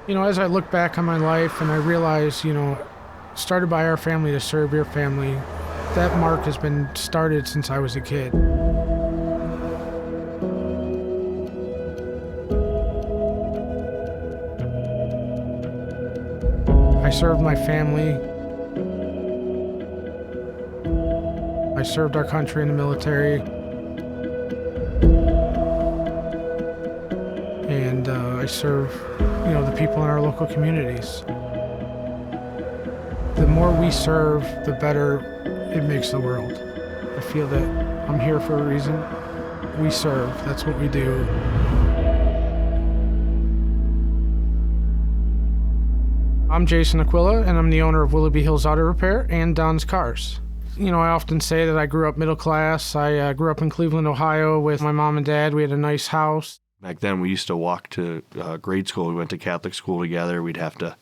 As I look back on my life and I realize, started by our family to serve your family, that mark has been started since I was a kid. I served my family. I served our country in the military. And I serve, the people in our local communities. The more we serve, the better it makes the world. I feel that I'm here for a reason. We serve, that's what we do. I'm Jason Aquila, and I'm the owner of Willoughby Hills Auto Repair and Don's Cars. I often say that I grew up middle class. I grew up in Cleveland, Ohio with my mom and dad. We had a nice house. Back then, we used to walk to grade school. We went to Catholic school together. We'd have to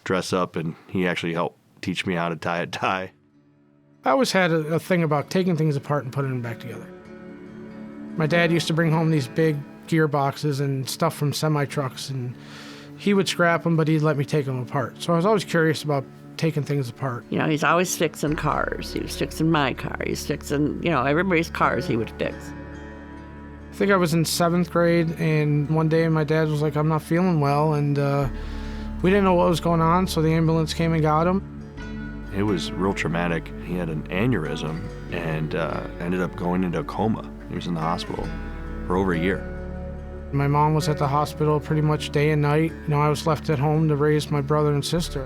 dress up, and he actually helped teach me how to tie a tie. I always had a thing about taking things apart and putting them back together. My dad used to bring home these big gearboxes and stuff from semi-trucks, and he would scrap them, but he'd let me take them apart. So I was always curious about taking things apart. He's always fixing cars. He was fixing my car. He's fixing, everybody's cars he would fix. I think I was in 7th grade, and one day my dad was like, I'm not feeling well, and we didn't know what was going on, so the ambulance came and got him. It was real traumatic. He had an aneurysm and ended up going into a coma. He was in the hospital for over a year. My mom was at the hospital pretty much day and night. I was left at home to raise my brother and sister.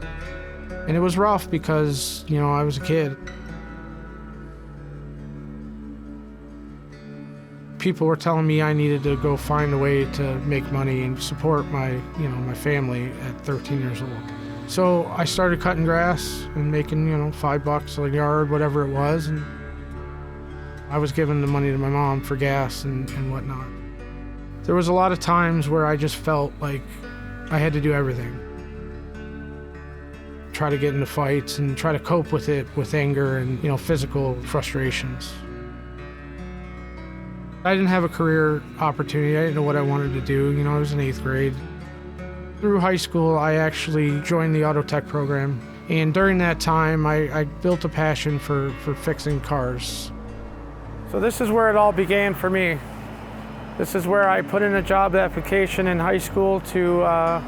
And it was rough because, I was a kid. People were telling me I needed to go find a way to make money and support my family at 13 years old. So I started cutting grass and making, $5 a yard, whatever it was. And I was giving the money to my mom for gas and whatnot. There was a lot of times where I just felt like I had to do everything. Try to get into fights and try to cope with it with anger and, physical frustrations. I didn't have a career opportunity. I didn't know what I wanted to do. I was in 8th grade. Through high school, I actually joined the auto tech program. And during that time, I built a passion for fixing cars. So this is where it all began for me. This is where I put in a job application in high school to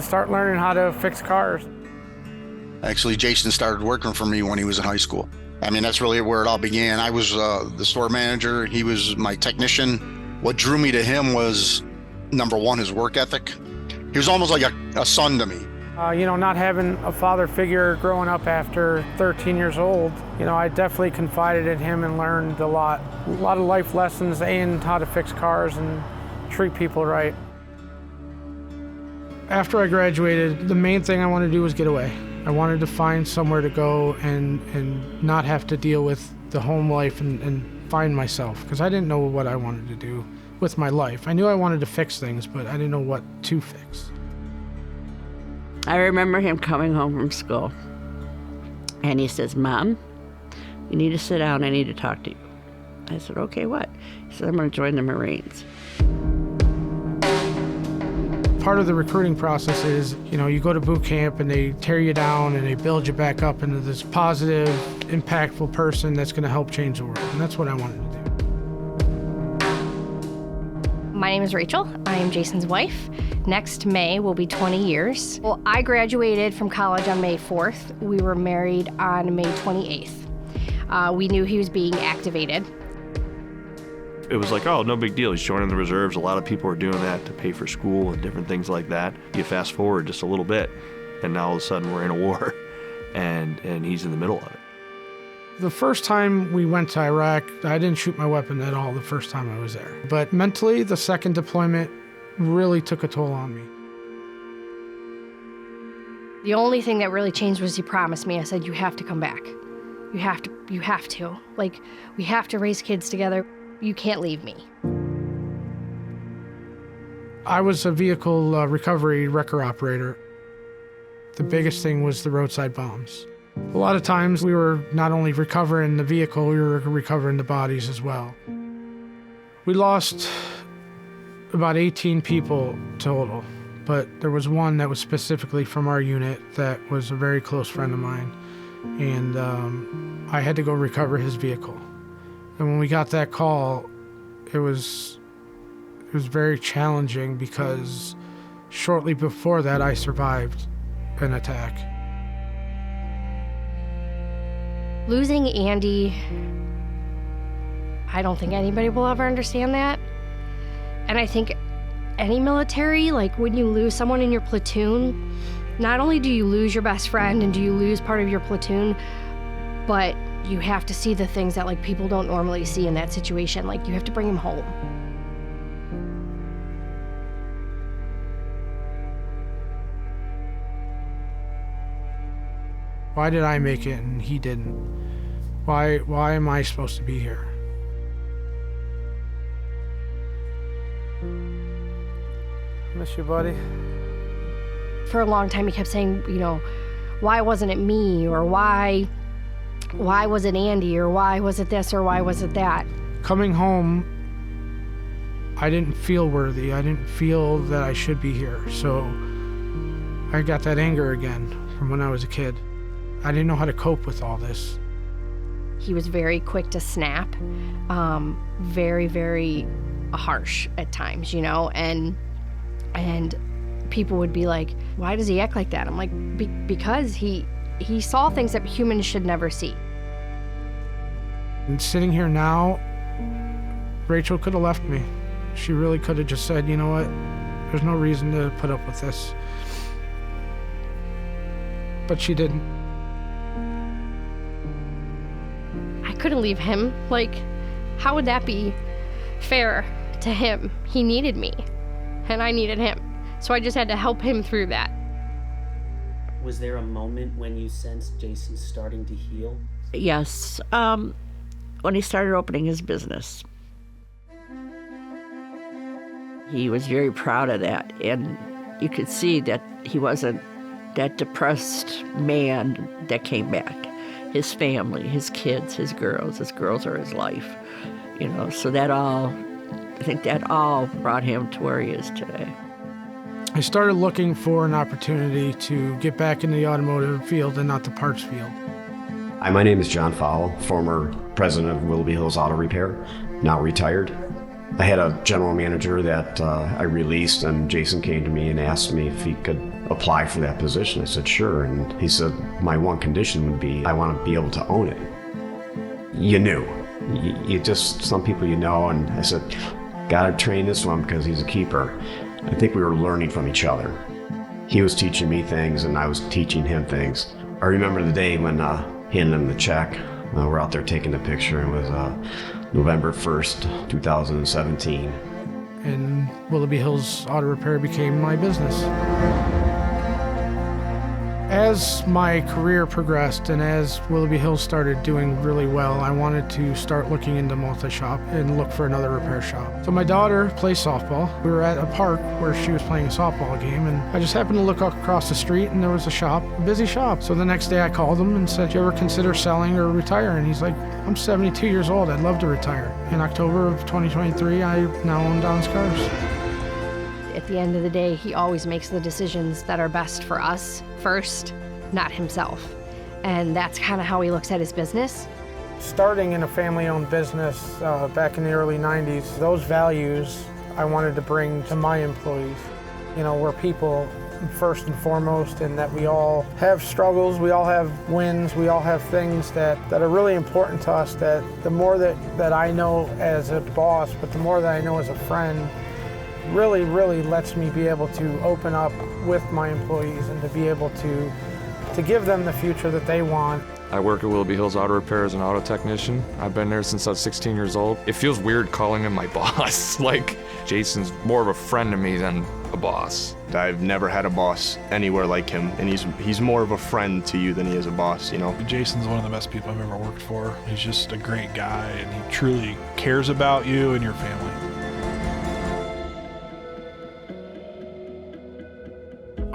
start learning how to fix cars. Actually, Jason started working for me when he was in high school. That's really where it all began. I was the store manager. He was my technician. What drew me to him was, number one, his work ethic. He was almost like a son to me. Not having a father figure growing up after 13 years old, I definitely confided in him and learned a lot of life lessons and how to fix cars and treat people right. After I graduated, the main thing I wanted to do was get away. I wanted to find somewhere to go and not have to deal with the home life and find myself, because I didn't know what I wanted to do with my life. I knew I wanted to fix things, but I didn't know what to fix. I remember him coming home from school, and he says, Mom, you need to sit down. I need to talk to you. I said, okay, what? He said, I'm going to join the Marines. Part of the recruiting process is, you go to boot camp and they tear you down and they build you back up into this positive, impactful person that's going to help change the world. And that's what I wanted to do. My name is Rachel. I am Jason's wife. Next May will be 20 years. Well, I graduated from college on May 4th. We were married on May 28th. We knew he was being activated. It was like, oh, no big deal. He's joining the reserves. A lot of people are doing that to pay for school and different things like that. You fast forward just a little bit, and now all of a sudden we're in a war, and he's in the middle of it. The first time we went to Iraq, I didn't shoot my weapon at all the first time I was there. But mentally, the second deployment really took a toll on me. The only thing that really changed was he promised me. I said, you have to come back. You have to. Like, we have to raise kids together. You can't leave me. I was a vehicle recovery wrecker operator. The biggest thing was the roadside bombs. A lot of times we were not only recovering the vehicle, we were recovering the bodies as well. We lost about 18 people total but there was one that was specifically from our unit that was a very close friend of mine, and I had to go recover his vehicle. And when we got that call, it was very challenging because shortly before that I survived an attack. Losing Andy, I don't think anybody will ever understand that. And I think any military, like when you lose someone in your platoon, not only do you lose your best friend and do you lose part of your platoon, but you have to see the things that like people don't normally see in that situation. Like you have to bring him home. Why did I make it and he didn't? Why am I supposed to be here? Miss you, buddy. For a long time, he kept saying, you know, why wasn't it me? Or why was it Andy? Or why was it this? Or why was it that? Coming home, I didn't feel worthy. I didn't feel that I should be here. So I got that anger again from when I was a kid. I didn't know how to cope with all this. He was very quick to snap, very, very harsh at times, you know, and people would be like, why does he act like that? I'm like, because he saw things that humans should never see. And sitting here now, Rachel could have left me. She really could have just said, you know what, there's no reason to put up with this. But she didn't. I couldn't leave him. Like, how would that be fair to him? He needed me, and I needed him. So I just had to help him through that. Was there a moment when you sensed Jason starting to heal? Yes, when he started opening his business. He was very proud of that, and you could see that he wasn't that depressed man that came back. His family, his kids, his girls are his life, you know, so I think that all brought him to where he is today. I started looking for an opportunity to get back into the automotive field and not the parts field. Hi, my name is John Fowle, former president of Willoughby Hills Auto Repair, now retired. I had a general manager that I released, and Jason came to me and asked me if he could apply for that position. I said, sure. And he said, my one condition would be, I want to be able to own it. You knew. You just, some people you know, and I said, gotta train this one because he's a keeper. I think we were learning from each other. He was teaching me things and I was teaching him things. I remember the day when handing him the check. We're out there taking the picture. It was November 1st, 2017. And Willoughby Hills Auto Repair became my business. As my career progressed and as Willoughby Hills started doing really well, I wanted to start looking into multi-shop and look for another repair shop. So my daughter plays softball. We were at a park where she was playing a softball game, and I just happened to look across the street and there was a shop, a busy shop. So the next day I called him and said, do you ever consider selling or retiring? He's like, I'm 72 years old, I'd love to retire. In October of 2023, I now own Don's Cars. At the end of the day, he always makes the decisions that are best for us first, not himself. And that's kind of how he looks at his business. Starting in a family-owned business back in the early 90s, those values I wanted to bring to my employees. You know, we're people first and foremost, and that we all have struggles, we all have wins, we all have things that are really important to us, that the more that I know as a boss, but the more that I know as a friend, really, really lets me be able to open up with my employees and to be able to give them the future that they want. I work at Willoughby Hills Auto Repair as an auto technician. I've been there since I was 16 years old. It feels weird calling him my boss. Like, Jason's more of a friend to me than a boss. I've never had a boss anywhere like him, and he's more of a friend to you than he is a boss, you know? Jason's one of the best people I've ever worked for. He's just a great guy, and he truly cares about you and your family.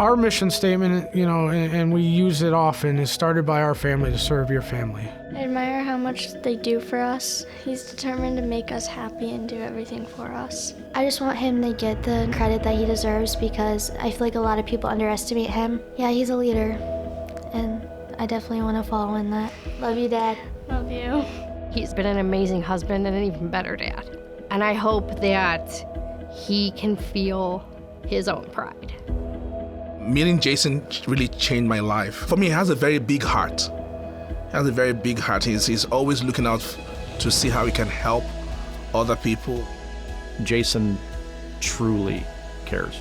Our mission statement, you know, and we use it often, is started by our family to serve your family. I admire how much they do for us. He's determined to make us happy and do everything for us. I just want him to get the credit that he deserves because I feel like a lot of people underestimate him. Yeah, he's a leader, and I definitely want to follow in that. Love you, Dad. Love you. He's been an amazing husband and an even better dad. And I hope that he can feel his own pride. Meeting Jason really changed my life. For me, he has a very big heart. He has a very big heart. He's always looking out to see how he can help other people. Jason truly cares.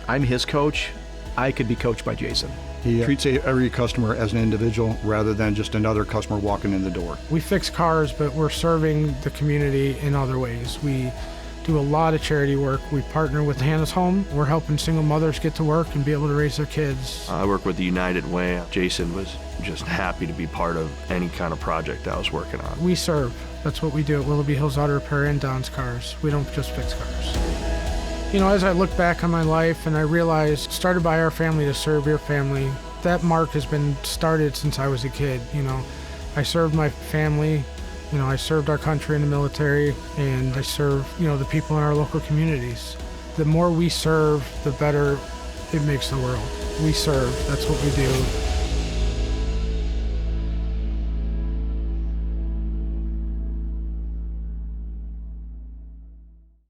I'm his coach. I could be coached by Jason. He treats every customer as an individual rather than just another customer walking in the door. We fix cars, but we're serving the community in other ways. We do a lot of charity work. We partner with Hannah's Home. We're helping single mothers get to work and be able to raise their kids. I work with the United Way. Jason was just happy to be part of any kind of project I was working on. We serve. That's what we do at Willoughby Hills Auto Repair and Don's Cars. We don't just fix cars. You know, as I look back on my life and I realize, started by our family to serve your family, that mark has been started since I was a kid. You know, I served my family. You know, I served our country in the military, and I serve, you know, the people in our local communities. The more we serve, the better it makes the world. We serve, that's what we do.